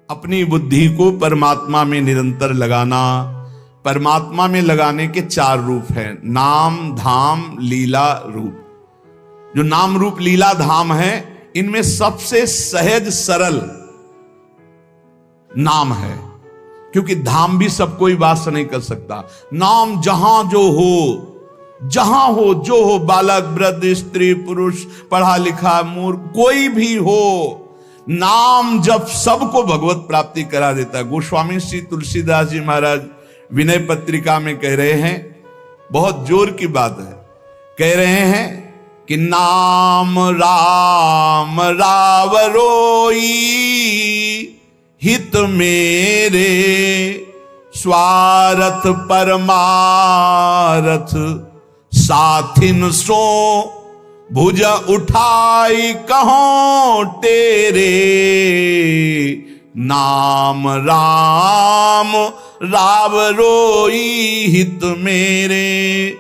अपनी बुद्धि को परमात्मा में निरंतर लगाना। परमात्मा में लगाने के 4 रूप हैं, नाम, धाम, लीला, रूप। जो नाम, रूप, लीला, धाम है, इनमें सबसे सहज सरल नाम है, क्योंकि धाम भी सब कोई वास नहीं कर सकता। नाम जहां जो हो, जहां हो, जो हो, बालक, वृद्ध, स्त्री, पुरुष, पढ़ा लिखा, मूर्ख, कोई भी हो, नाम जब सबको भगवत प्राप्ति करा देता है। गोस्वामी श्री तुलसीदास जी महाराज विनय पत्रिका में कह रहे हैं, बहुत जोर की बात है, कह रहे हैं कि नाम राम रावरोई हित मेरे, स्वार्थ परमारथ साथिन सो, भुज उठाई कहों तेरे, नाम राम राव रोई हित मेरे।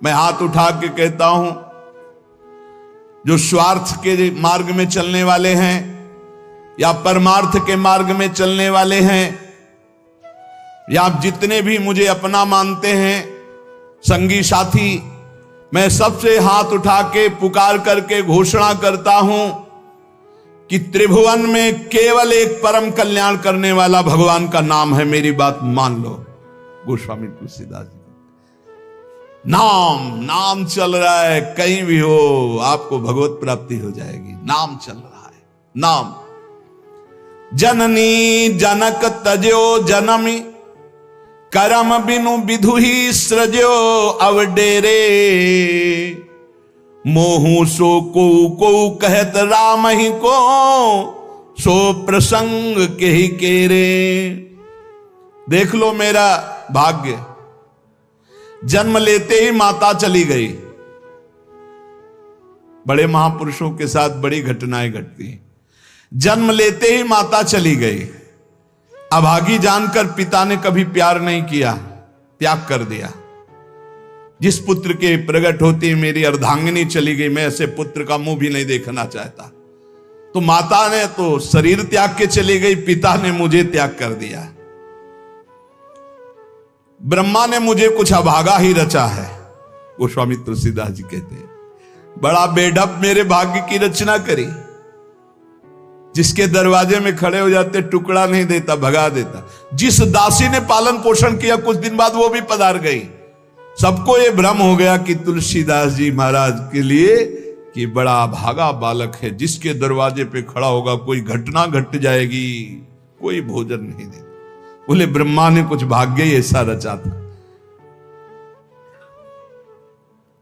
मैं हाथ उठा के कहता हूं, जो स्वार्थ के मार्ग में चलने वाले हैं या परमार्थ के मार्ग में चलने वाले हैं, या आप जितने भी मुझे अपना मानते हैं, संगी साथी, मैं सबसे हाथ उठा के पुकार करके घोषणा करता हूं कि त्रिभुवन में केवल एक परम कल्याण करने वाला भगवान का नाम है। मेरी बात मान लो। गोस्वामी तुलसीदास जी, नाम, नाम चल रहा है, कहीं भी हो आपको भगवत प्राप्ति हो जाएगी। नाम चल रहा है, नाम। जननी जनक तजो जनमी, करम बिनु विधु ही सृजो अवडेरे, मोहू सो को कहत राम ही को, सो प्रसंग के ही केरे। देख लो मेरा भाग्य, जन्म लेते ही माता चली गई। बड़े महापुरुषों के साथ बड़ी घटनाएं घटती हैं। जन्म लेते ही माता चली गई। अभागी जानकर पिता ने कभी प्यार नहीं किया, त्याग कर दिया। जिस पुत्र के प्रकट होती मेरी अर्धांगिनी चली गई, मैं ऐसे पुत्र का मुंह भी नहीं देखना चाहता। तो माता ने तो शरीर त्याग के चली गई, पिता ने मुझे त्याग कर दिया। ब्रह्मा ने मुझे कुछ अभागा ही रचा है। गोस्वामी तुलसीदास जी कहते हैं, बड़ा बेढप मेरे भाग्य की रचना करी। जिसके दरवाजे में खड़े हो जाते टुकड़ा नहीं देता, भगा देता। जिस दासी ने पालन पोषण किया, कुछ दिन बाद वो भी पधार गई। सबको ये भ्रम हो गया कि तुलसीदास जी महाराज के लिए कि बड़ा भागा बालक है, जिसके दरवाजे पे खड़ा होगा कोई घटना घट जाएगी, कोई भोजन नहीं देता। बोले ब्रह्मा ने कुछ भाग्य ही ऐसा रचा था।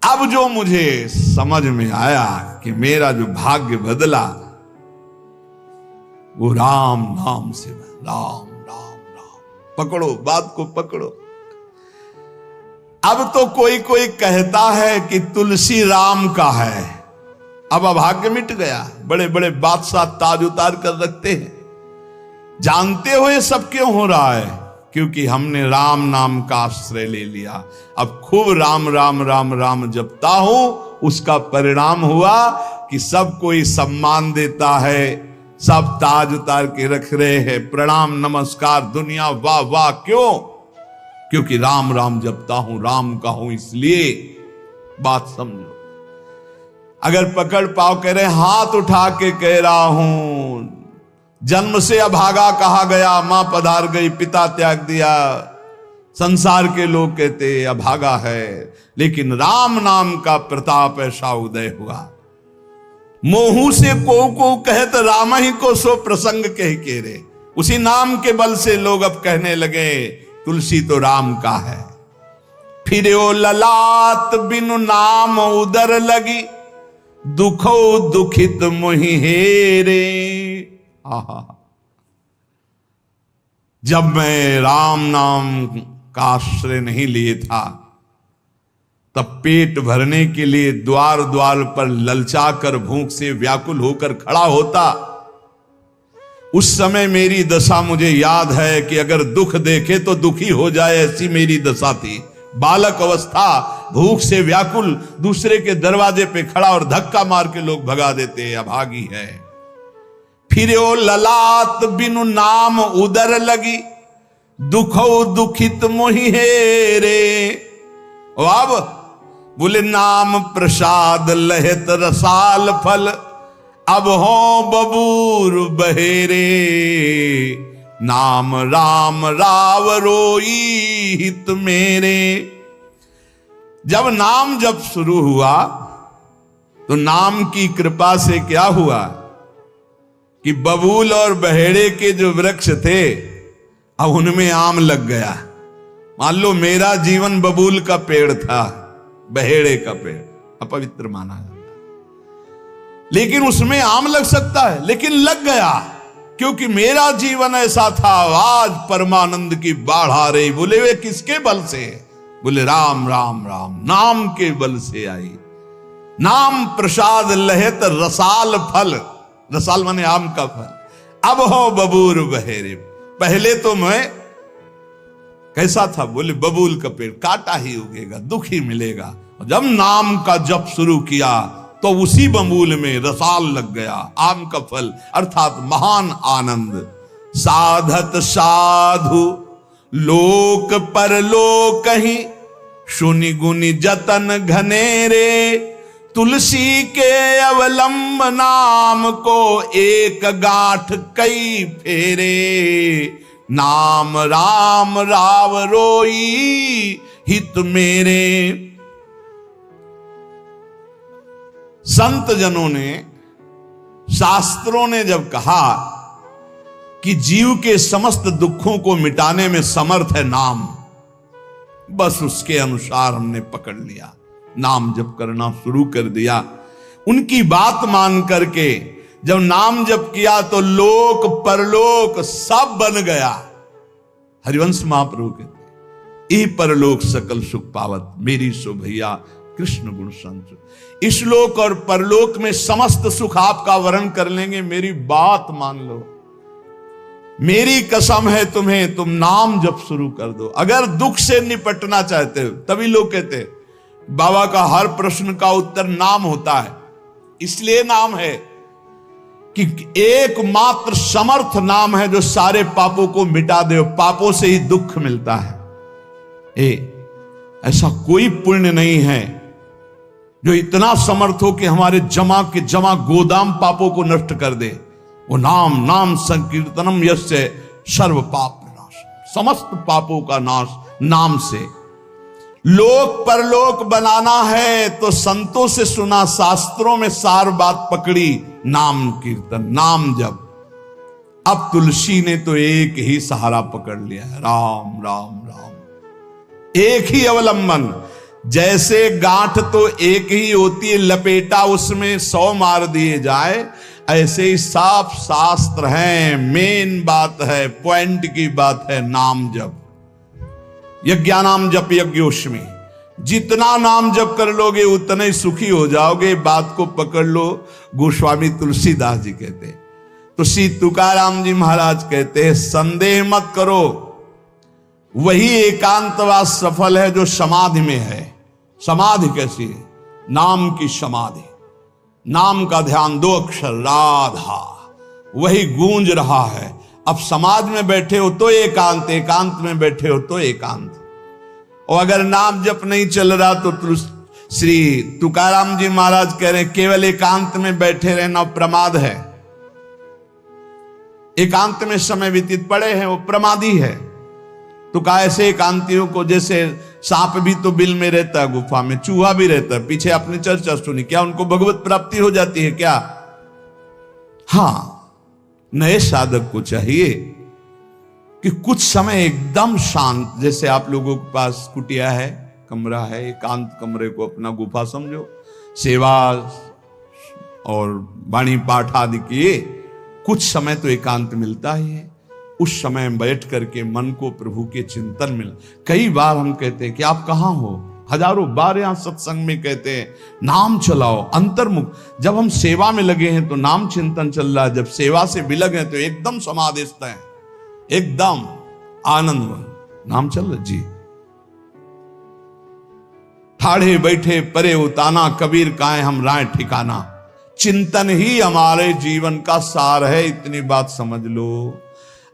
अब जो मुझे समझ में आया कि मेरा जो भाग्य बदला वो राम नाम से। राम राम राम, पकड़ो बात को, पकड़ो। अब तो कोई कोई कहता है कि तुलसी राम का है। अब अभाग्य मिट गया। बड़े बड़े बादशाह ताज उतार कर रखते हैं। जानते हो ये सब क्यों हो रहा है? क्योंकि हमने राम नाम का आश्रय ले लिया। अब खूब राम राम राम राम जपता हूं, उसका परिणाम हुआ कि सब कोई सम्मान देता है, सब ताज उतार के रख रहे हैं, प्रणाम नमस्कार, दुनिया वाह वाह। क्यों? क्योंकि राम राम जपता हूं, राम का हूं, इसलिए। बात समझो। अगर पकड़ पाओ, कह रहे हाथ उठा के कह रहा हूं, जन्म से अभागा कहा गया, मां पधार गई, पिता त्याग दिया। संसार के लोग कहते अभागा है, लेकिन राम नाम का प्रताप ऐसा उदय हुआ। मोहू से को कहत राम ही को, सो प्रसंग कह के रे। उसी नाम के बल से लोग अब कहने लगे तुलसी तो राम का है। फिर ओ ललाट बिनु नाम उदर लगी, दुखो दुखित मोहि हेरे। आहा, जब मैं राम नाम का आश्रय नहीं लिए था, तब पेट भरने के लिए द्वार द्वार पर ललचाकर भूख से व्याकुल होकर खड़ा होता। उस समय मेरी दशा मुझे याद है कि अगर दुख देखे तो दुखी हो जाए, ऐसी मेरी दशा थी। बालक अवस्था, भूख से व्याकुल, दूसरे के दरवाजे पे खड़ा और धक्का मार के लोग भगा देते, अभागी है। फिरो ललाट बिनु नाम उदर लगी, दुखो दुखित मोहि हेरे। अब बोले नाम प्रसाद लहत रसाल फल, अब हो बबूर बहेरे। नाम राम राव रोई हित मेरे। जब नाम जब शुरू हुआ तो नाम की कृपा से क्या हुआ कि बबूल और बहेड़े के जो वृक्ष थे अब उनमें आम लग गया। मान लो मेरा जीवन बबूल का पेड़ था, बहेड़े का पेड़ अपवित्र माना जाता, लेकिन उसमें आम लग सकता है, लेकिन लग गया क्योंकि मेरा जीवन ऐसा था। आज परमानंद की बाढ़ आ रही। बोले वे किसके बल से? बोले राम राम राम, नाम के बल से आई। नाम प्रसाद लहत रसाल फल, रसाल माने आम का फल, अब हो बबूर बहेरे। पहले तो मैं कैसा था? बोले बबूल का पेड़, काटा ही उगेगा, दुख ही मिलेगा। जब नाम का जप शुरू किया तो उसी बबूल में रसाल लग गया, आम का फल अर्थात महान आनंद। साधत साधु लोक परलोक ही, सुनि गुनि जतन घनेरे। तुलसी के अवलंब नाम को, एक गांठ कई फेरे। नाम राम राव रोई हित मेरे। संत जनों ने, शास्त्रों ने जब कहा कि जीव के समस्त दुखों को मिटाने में समर्थ है नाम, बस उसके अनुसार हमने पकड़ लिया, नाम जप करना शुरू कर दिया। उनकी बात मान करके जब नाम जप किया तो लोक परलोक सब बन गया। हरिवंश महाप्रभु कहते ई परलोक सकल सुख पावत, मेरी सो भैया कृष्ण गुण संत। इस लोक और परलोक में समस्त सुख आपका वर्ण कर लेंगे, मेरी बात मान लो, मेरी कसम है तुम्हें, तुम नाम जप शुरू कर दो। अगर दुख से निपटना चाहते हो, तभी लोग कहते हैं बाबा का हर प्रश्न का उत्तर नाम होता है। इसलिए नाम है कि एकमात्र समर्थ नाम है जो सारे पापों को मिटा दे। पापों से ही दुख मिलता है। ऐसा कोई पुण्य नहीं है जो इतना समर्थ हो कि हमारे जमा के जमा गोदाम पापों को नष्ट कर दे। वो नाम, नाम संकीर्तनम यस्य सर्व पाप विनाश, समस्त पापों का नाश नाम से। लोक परलोक बनाना है तो संतों से सुना, शास्त्रों में सार बात पकड़ी, नाम कीर्तन, नाम जप। अब तुलसी ने तो एक ही सहारा पकड़ लिया है, राम राम राम, एक ही अवलंबन। जैसे गांठ तो एक ही होती है, लपेटा उसमें 100 मार दिए जाए, ऐसे ही साफ शास्त्र है, मेन बात है, पॉइंट की बात है, नाम जप। यज्ञानाम जप यज्ञोष्मी, जितना नाम जप कर लोगे उतने ही सुखी हो जाओगे। बात को पकड़ लो। गोस्वामी तुलसीदास जी कहते हैं, तो श्री तुकाराम जी महाराज कहते हैं, संदेह मत करो, वही एकांतवास सफल है जो समाधि में है। समाधि कैसी है? नाम की समाधि, नाम का ध्यान, 2 अक्षर राधा, वही गूंज रहा है। अब समाज में बैठे हो तो एकांत, एकांत में बैठे हो तो एकांत। और अगर नाम जप नहीं चल रहा तो श्री तुकाराम जी महाराज कह रहे हैं केवल एकांत में बैठे रहना प्रमाद है। एकांत में समय व्यतीत पड़े हैं वो प्रमादी है। तो कहा ऐसे एकांतियों को, जैसे सांप भी तो बिल में रहता है, गुफा में चूहा भी रहता है, पीछे आपने चर्चा सुनी, क्या उनको भगवत प्राप्ति हो जाती है क्या? हाँ, नए साधक को चाहिए कि कुछ समय एकदम शांत, जैसे आप लोगों के पास कुटिया है, कमरा है, एकांत कमरे को अपना गुफा समझो, सेवा और वाणी पाठ आदि किए, कुछ समय तो एकांत मिलता ही है। उस समय बैठ करके मन को प्रभु के चिंतन में, कई बार हम कहते हैं कि आप कहां हो, हजारों बार यहां सत्संग में कहते हैं नाम चलाओ, अंतर्मुख। जब हम सेवा में लगे हैं तो नाम चिंतन चल रहा है, जब सेवा से विलग है तो एकदम समाधिस्थ है, एकदम आनंद, नाम चल रहा जी। ठाढ़े बैठे परे उताना, कबीर काहे हम राय ठिकाना। चिंतन ही हमारे जीवन का सार है, इतनी बात समझ लो।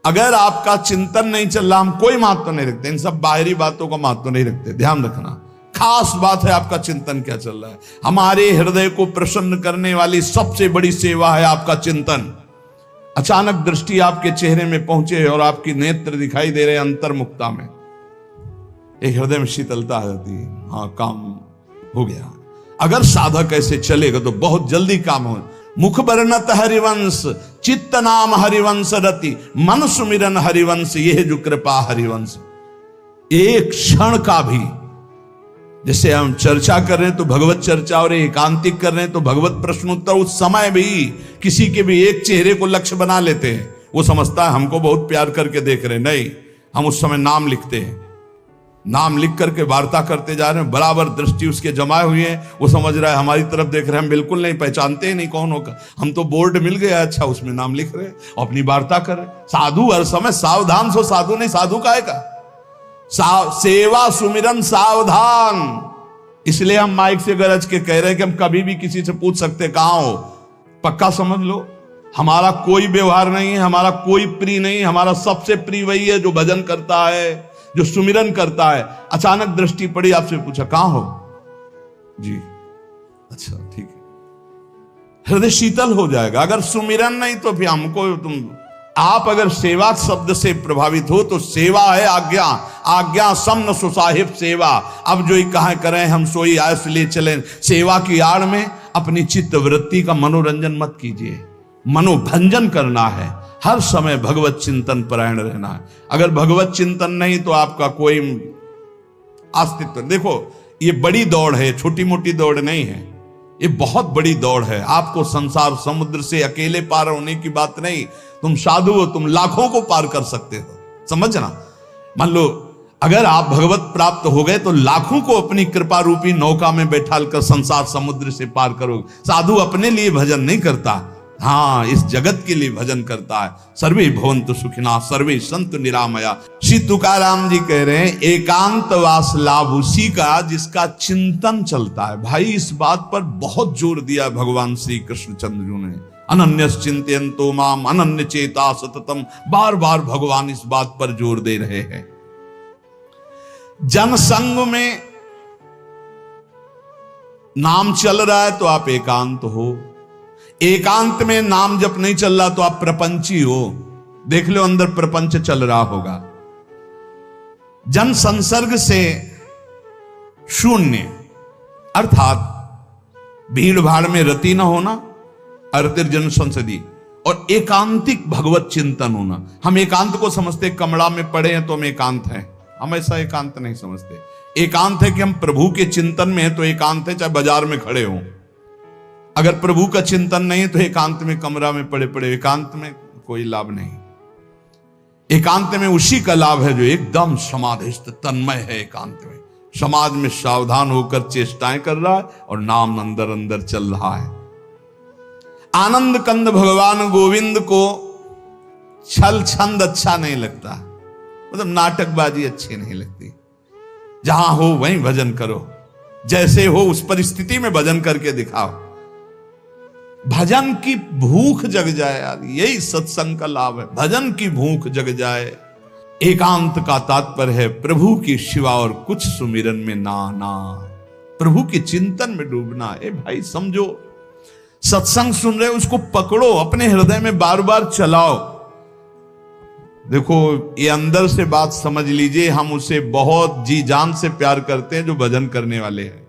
अगर आपका चिंतन नहीं चल रहा, हम कोई महत्व नहीं रखते, इन सब बाहरी बातों का महत्व नहीं रखते, ध्यान रखना। खास बात है आपका चिंतन क्या चल रहा है। हमारे हृदय को प्रसन्न करने वाली सबसे बड़ी सेवा है आपका चिंतन। अचानक दृष्टि आपके चेहरे में पहुंचे और आपकी नेत्र दिखाई दे रहे अंतर्मुखता में, एक हृदय में शीतलता आती है, हाँ काम हो गया। अगर साधक ऐसे चलेगा तो बहुत जल्दी काम हो। मुख बरनत हरिवंश, चित्त नाम हरिवंश रति, मन सुमिरन हरिवंश, यह जो कृपा हरिवंश। एक क्षण का भी, जैसे हम चर्चा कर रहे हैं तो भगवत चर्चा और एकांतिक कर रहे हैं तो भगवत प्रश्नोत्तर, उस समय भी किसी के भी एक चेहरे को लक्ष्य बना लेते हैं। वो समझता है हमको बहुत प्यार करके देख रहे हैं, नहीं, हम उस समय नाम लिखते हैं, नाम लिख करके वार्ता करते जा रहे हैं, बराबर दृष्टि उसके जमाए हुए हैं। वो समझ रहा है हमारी तरफ देख रहे हैं, हम बिल्कुल नहीं पहचानते ही नहीं कौन होगा, हम तो बोर्ड मिल गया, अच्छा उसमें नाम लिख रहे हैं और अपनी वार्ता कर रहे हैं। साधु हर समय सावधान सो, साधु नहीं, साधु काहे का सेवा सुमिरन सावधान। इसलिए हम माइक से गरज के कह रहे हैं कि हम कभी भी किसी से पूछ सकते कहां हो। पक्का समझ लो, हमारा कोई व्यवहार नहीं है, हमारा कोई प्रिय नहीं, हमारा सबसे प्रिय वही है जो भजन करता है, जो सुमिरन करता है। अचानक दृष्टि पड़ी, आपसे पूछा कहां हो जी, अच्छा ठीक है, हृदय शीतल हो जाएगा। अगर सुमिरन नहीं तो फिर हमको आप अगर सेवा शब्द से प्रभावित हो तो सेवा है आज्ञा, आज्ञा समन सुसाहिब सेवा। अब जो ही कहा करें हम सोई आयस ले चलें। सेवा की आड़ में अपनी चित्त वृत्ति का मनोरंजन मत कीजिए, मनोभंजन करना है, हर समय भगवत चिंतन परायण रहना है। अगर भगवत चिंतन नहीं तो आपका कोई अस्तित्व। देखो ये बड़ी दौड़ है, छोटी मोटी दौड़ नहीं है, ये बहुत बड़ी दौड़ है। आपको संसार समुद्र से अकेले पार होने की बात नहीं, तुम साधु हो, तुम लाखों को पार कर सकते हो, समझना। मान लो अगर आप भगवत प्राप्त हो गए तो लाखों को अपनी कृपा रूपी नौका में बैठाल कर संसार समुद्र से पार करोगे। साधु अपने लिए भजन नहीं करता, हाँ इस जगत के लिए भजन करता है। सर्वे भवन्तु सुखिनः सर्वे सन्तु निरामया। श्री तुकाराम जी कह रहे हैं एकांतवास लाभ उसी का जिसका चिंतन चलता है। भाई इस बात पर बहुत जोर दिया भगवान श्री कृष्णचंद्र जी ने, अनन्यस चिंतयन्तो माम अनन्य चेता सततम। बार बार भगवान इस बात पर जोर दे रहे हैं। जनसंग में नाम चल रहा है तो आप एकांत हो, एकांत में नाम जब नहीं चल रहा तो आप प्रपंची हो। देख लो अंदर प्रपंच चल रहा होगा। जन संसर्ग से शून्य अर्थात भीड़ भाड़ में रति न होना, अर्तिर्जन संसदी, और एकांतिक भगवत चिंतन होना। हम एकांत को समझते कमरा में पड़े हैं तो हम एकांत हैं, हम ऐसा एकांत नहीं समझते। एकांत है कि हम प्रभु के चिंतन में हैं तो एकांत है, चाहे बाजार में खड़े हों। अगर प्रभु का चिंतन नहीं तो एकांत में कमरा में पड़े पड़े एकांत में कोई लाभ नहीं। एकांत में उसी का लाभ है जो एकदम समाधिस्थ तन्मय है। एकांत में समाज में सावधान होकर चेष्टाएं कर रहा है और नाम अंदर अंदर चल रहा है। आनंद कंद भगवान गोविंद को छल छंद अच्छा नहीं लगता, मतलब नाटकबाजी अच्छी नहीं लगती। जहां हो वहीं भजन करो, जैसे हो उस परिस्थिति में भजन करके दिखाओ। भजन की भूख जग जाए यार, यही सत्संग का लाभ है। भजन की भूख जग जाए। एकांत का तात्पर्य है प्रभु की शिवा और कुछ सुमिरन में ना, प्रभु के चिंतन में डूबना। ए भाई समझो, सत्संग सुन रहे हो उसको पकड़ो, अपने हृदय में बार बार चलाओ। देखो ये अंदर से बात समझ लीजिए, हम उसे बहुत जी जान से प्यार करते हैं जो भजन करने वाले हैं।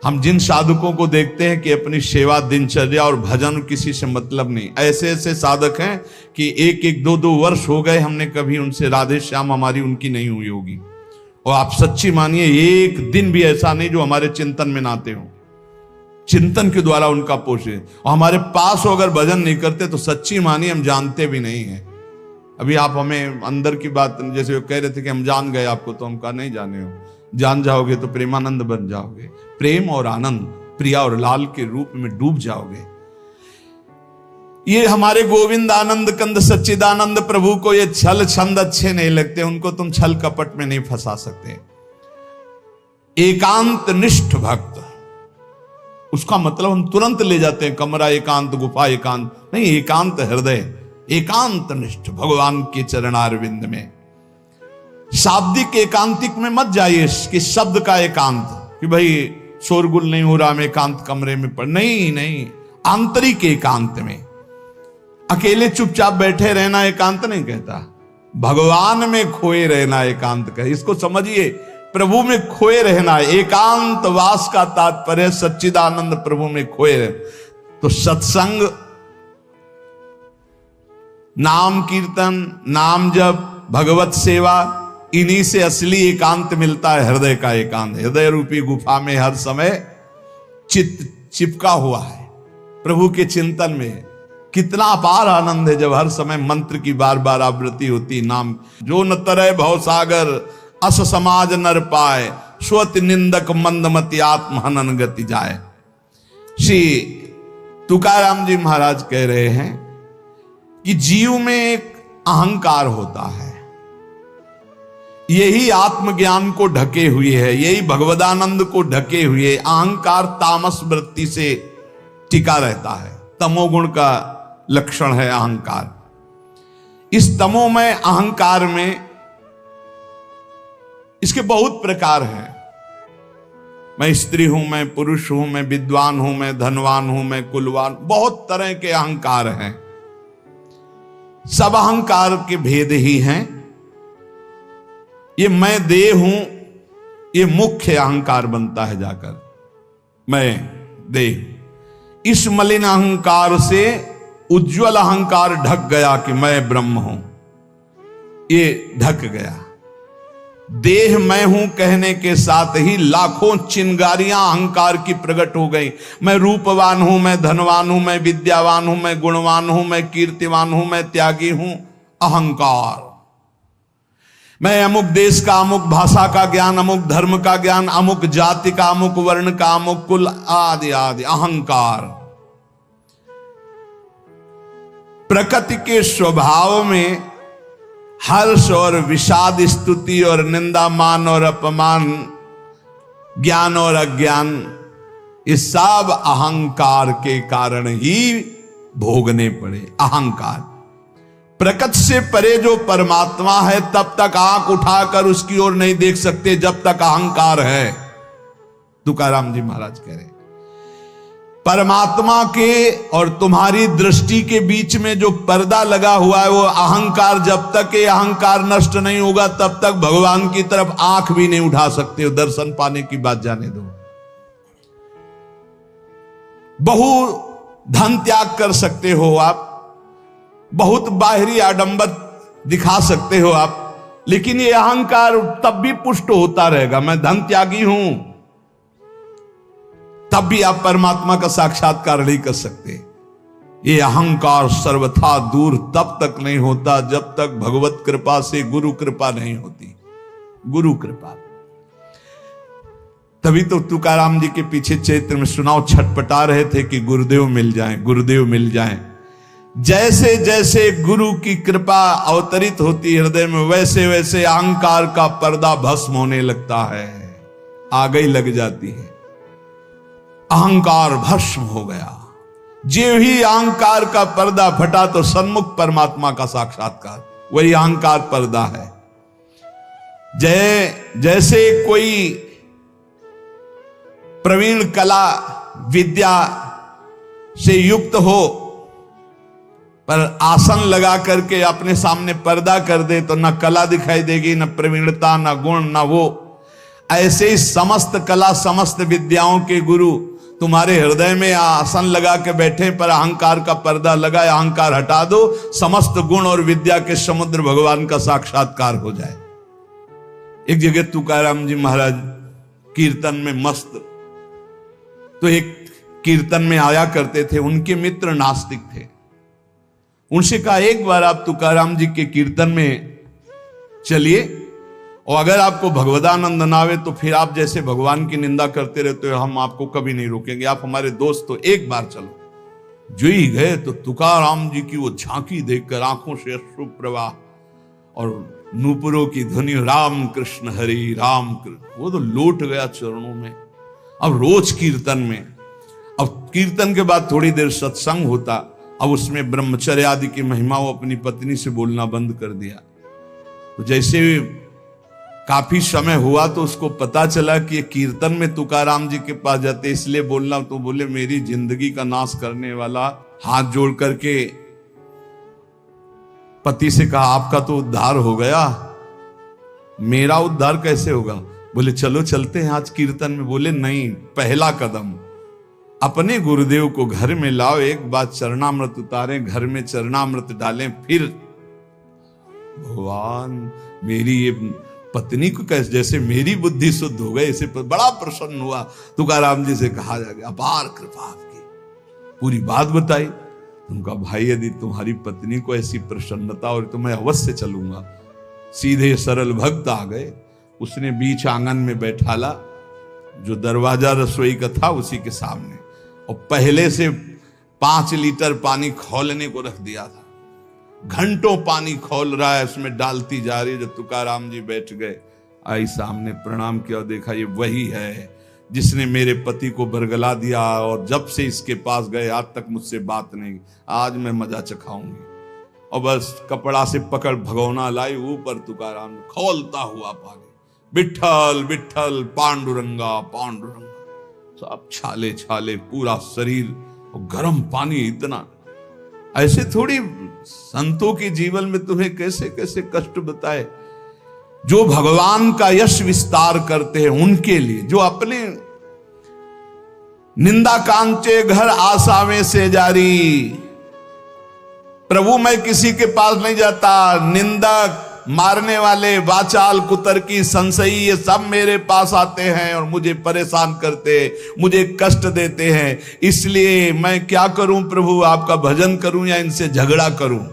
हम जिन साधकों को देखते हैं कि अपनी सेवा दिनचर्या और भजन किसी से मतलब नहीं, ऐसे ऐसे साधक हैं कि एक एक दो दो वर्ष हो गए हमने कभी उनसे राधे श्याम हमारी उनकी नहीं हुई होगी। और आप सच्ची मानिए एक दिन भी ऐसा नहीं जो हमारे चिंतन में ना आते हो, चिंतन के द्वारा उनका पोषे। और हमारे पास हो अगर भजन नहीं करते तो सच्ची मानिए हम जानते भी नहीं है। अभी आप हमें अंदर की बात, जैसे वो कह रहे थे कि हम जान गए आपको, तो हम कहा नहीं जाने हो, जान जाओगे तो प्रेमानंद बन जाओगे। प्रेम और आनंद, प्रिया और लाल के रूप में डूब जाओगे। ये हमारे गोविंद आनंद कंद सच्चिदानंद प्रभु को ये छल छंद अच्छे नहीं लगते, उनको तुम छल कपट में नहीं फंसा सकते। एकांत निष्ठ भक्त उसका मतलब हम तुरंत ले जाते हैं कमरा एकांत, गुफा एकांत, नहीं, एकांत हृदय, एकांत निष्ठ भगवान के चरणारविंद में। शाब्दिक एकांतिक में मत जाइए कि शब्द का एकांत, कि भाई शोरगुल नहीं हो रहा, मैं एकांत कमरे में पढ़, नहीं नहीं, आंतरिक एकांत में। अकेले चुपचाप बैठे रहना एकांत नहीं कहता, भगवान में खोए रहना एकांत कहे। इसको समझिए, प्रभु में खोए रहना, एकांत वास का तात्पर्य सच्चिदानंद प्रभु में खोए रहे। तो सत्संग, नाम कीर्तन, नाम जप, भगवत सेवा, इन्हीं से असली एकांत मिलता है, हृदय का एकांत। हृदय रूपी गुफा में हर समय चित्त चिपका हुआ है प्रभु के चिंतन में। कितना अपार आनंद है जब हर समय मंत्र की बार बार आवृत्ति होती, नाम। जो न तरह भव सागर अस समाज नर पाए, स्वत निंदक मंदमति आत्म हनन गति जाए। श्री तुकाराम जी महाराज कह रहे हैं कि जीव में एक अहंकार होता है, यही आत्मज्ञान को ढके हुए है, यही भगवदानंद को ढके हुए। अहंकार तामस वृत्ति से टिका रहता है, तमोगुण का लक्षण है अहंकार। इस तमोमय अहंकार में इसके बहुत प्रकार हैं। मैं स्त्री हूं, मैं पुरुष हूं, मैं विद्वान हूं, मैं धनवान हूं, मैं कुलवान, बहुत तरह के अहंकार हैं। सब अहंकार के भेद ही हैं। ये मैं देह हूं, ये मुख्य अहंकार बनता है जाकर, मैं देह। इस मलिन अहंकार से उज्जवल अहंकार ढक गया कि मैं ब्रह्म हूं, ये ढक गया। देह मैं हूं कहने के साथ ही लाखों चिंगारियां अहंकार की प्रकट हो गई। मैं रूपवान हूं, मैं धनवान हूं, मैं विद्यावान हूं, मैं गुणवान हूं, मैं कीर्तिवान हूं, मैं त्यागी हूं, अहंकार। मैं अमुक देश का, अमुक भाषा का ज्ञान, अमुक धर्म का ज्ञान, अमुक जाति का, अमुक वर्ण का, अमुक कुल, आदि आदि, अहंकार। प्रकृति के स्वभाव में हर्ष और विषाद, स्तुति और निंदा, मान और अपमान, ज्ञान और अज्ञान, ये सब अहंकार के कारण ही भोगने पड़े। अहंकार। प्रकृति से परे जो परमात्मा है तब तक आंख उठाकर उसकी ओर नहीं देख सकते जब तक अहंकार है। तुकाराम जी महाराज कह रहे, परमात्मा के और तुम्हारी दृष्टि के बीच में जो पर्दा लगा हुआ है वो अहंकार। जब तक ये अहंकार नष्ट नहीं होगा तब तक भगवान की तरफ आंख भी नहीं उठा सकते हो। दर्शन पाने की बात जाने दो। बहु धन त्याग कर सकते हो आप, बहुत बाहरी आडंबर दिखा सकते हो आप, लेकिन ये अहंकार तब भी पुष्ट होता रहेगा। मैं धन त्यागी हूं, तब भी आप परमात्मा का साक्षात्कार नहीं कर सकते। ये अहंकार सर्वथा दूर तब तक नहीं होता जब तक भगवत कृपा से गुरु कृपा नहीं होती। गुरु कृपा। तभी तो तुकाराम जी के पीछे चैत्र में सुनाओ छटपटा रहे थे कि गुरुदेव मिल जाएं, गुरुदेव मिल जाएं। जैसे जैसे गुरु की कृपा अवतरित होती हृदय में, वैसे वैसे अहंकार का पर्दा भस्म होने लगता है, आग ही लग जाती है। अहंकार भस्म हो गया। जो ही अहंकार का पर्दा फटा तो सन्मुख परमात्मा का साक्षात्कार, वही अहंकार पर्दा है। जैसे कोई प्रवीण कला विद्या से युक्त हो पर आसन लगा करके अपने सामने पर्दा कर दे तो न कला दिखाई देगी, न प्रवीणता, न गुण, न वो। ऐसे ही समस्त कला समस्त विद्याओं के गुरु तुम्हारे हृदय में आसन लगा के बैठे पर अहंकार का पर्दा लगा, अहंकार हटा दो, समस्त गुण और विद्या के समुद्र भगवान का साक्षात्कार हो जाए। एक जगह तुकाराम जी महाराज कीर्तन में मस्त, तो एक कीर्तन में आया करते थे, उनके मित्र नास्तिक थे। उनसे कहा एक बार आप तुकाराम जी के कीर्तन में चलिए और अगर आपको भगवदानंद ना आवे तो फिर आप जैसे भगवान की निंदा करते रहते हो, हम आपको कभी नहीं रोकेंगे, आप हमारे दोस्त हो, एक बार चलो। जो ही गए तो तुकाराम जी की वो झांकी देखकर आंखों से अश्रु प्रवाह और नूपुरों की ध्वनि, राम कृष्ण हरि राम कृष्ण, वो तो लौट गया चरणों में। अब रोज कीर्तन में अब कीर्तन के बाद थोड़ी देर सत्संग होता, अब उसमें ब्रह्मचर्य आदि की महिमा वो अपनी पत्नी से बोलना बंद कर दिया। तो जैसे काफी समय हुआ तो उसको पता चला कि ये कीर्तन में तुकाराम जी के पास जाते इसलिए बोलना, तो बोले मेरी जिंदगी का नाश करने वाला, हाथ जोड़ करके पति से कहा आपका तो उद्धार हो गया, मेरा उद्धार कैसे होगा? बोले चलो चलते हैं आज कीर्तन में। बोले नहीं, पहला कदम अपने गुरुदेव को घर में लाओ, एक बार चरणामृत उतारें, घर में चरणामृत डालें, फिर भगवान मेरी ये पत्नी को कैसे, जैसे मेरी बुद्धि शुद्ध हो गई, इसे बड़ा प्रसन्न हुआ। तुकाराम जी से कहा जाएगा अपार कृपा आपकी, पूरी बात बताई। उनका भाई यदि तुम्हारी पत्नी को ऐसी प्रसन्नता और तो मैं अवश्य चलूंगा। सीधे सरल भक्त आ गए, उसने बीच आंगन में बैठाला, जो दरवाजा रसोई का था उसी के सामने, और पहले से 5 लीटर पानी खौलने को रख दिया था। घंटों पानी खौल रहा है, उसमें डालती जा रही है। जब तुकाराम जी बैठ गए, आई सामने, प्रणाम किया, देखा ये वही है जिसने मेरे पति को बरगला दिया, और जब से इसके पास गए आज तक मुझसे बात नहीं, आज मैं मजा चखाऊंगी। और बस कपड़ा से पकड़ भगोना लाई, ऊपर तुकाराम खौलता हुआ पानी, विठ्ठल विठ्ठल पांडुरंगा पांडुरंगा, सब छाले छाले पूरा शरीर, और गर्म पानी इतना। ऐसे थोड़ी संतों के जीवन में तुम्हें कैसे कैसे कष्ट बताए। जो भगवान का यश विस्तार करते हैं उनके लिए, जो अपने निंदा कांचे घर आसावे से जारी, प्रभु मैं किसी के पास नहीं जाता, निंदक मारने वाले, वाचाल कुतर्की संशयी, ये सब मेरे पास आते हैं और मुझे परेशान करते, मुझे कष्ट देते हैं। इसलिए मैं क्या करूं प्रभु, आपका भजन करूं या इनसे झगड़ा करूं?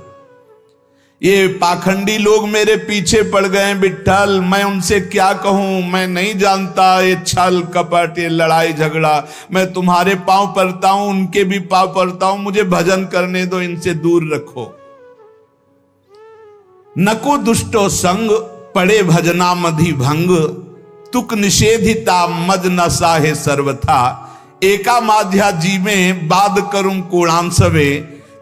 ये पाखंडी लोग मेरे पीछे पड़ गए विठ्ठल, मैं उनसे क्या कहूं? मैं नहीं जानता ये छल कपट, ये लड़ाई झगड़ा। मैं तुम्हारे पांव पड़ता हूं, उनके भी पांव पड़ता हूं, मुझे भजन करने दो, इनसे दूर रखो। नको दुष्टो संग पड़े भजना मधि भंग, तुक निषेधिता मद नशा है सर्वथा। एका माध्या जी में बाद करूं कोणांसवे,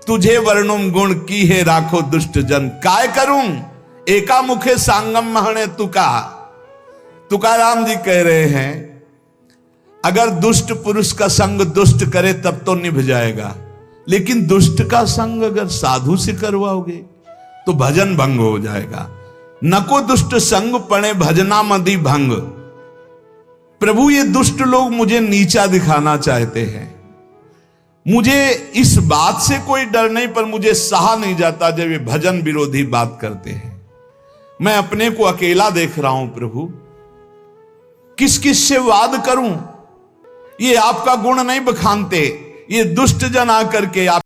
तुझे वर्णुम गुण की है राखो दुष्ट जन। काय करूं एका मुखे सांगम महणे तुका। तुकाराम जी कह रहे हैं अगर दुष्ट पुरुष का संग दुष्ट करे तब तो निभ जाएगा, लेकिन दुष्ट का संग अगर साधु से करवाओगे तो भजन भंग हो जाएगा। नको दुष्ट संग पड़े भजना मदि भंग। प्रभु ये दुष्ट लोग मुझे नीचा दिखाना चाहते हैं, मुझे इस बात से कोई डर नहीं, पर मुझे सहा नहीं जाता जब ये भजन विरोधी बात करते हैं। मैं अपने को अकेला देख रहा हूं प्रभु, किस किस से वाद करूं? ये आपका गुण नहीं बखानते, ये दुष्ट जन आकर के आप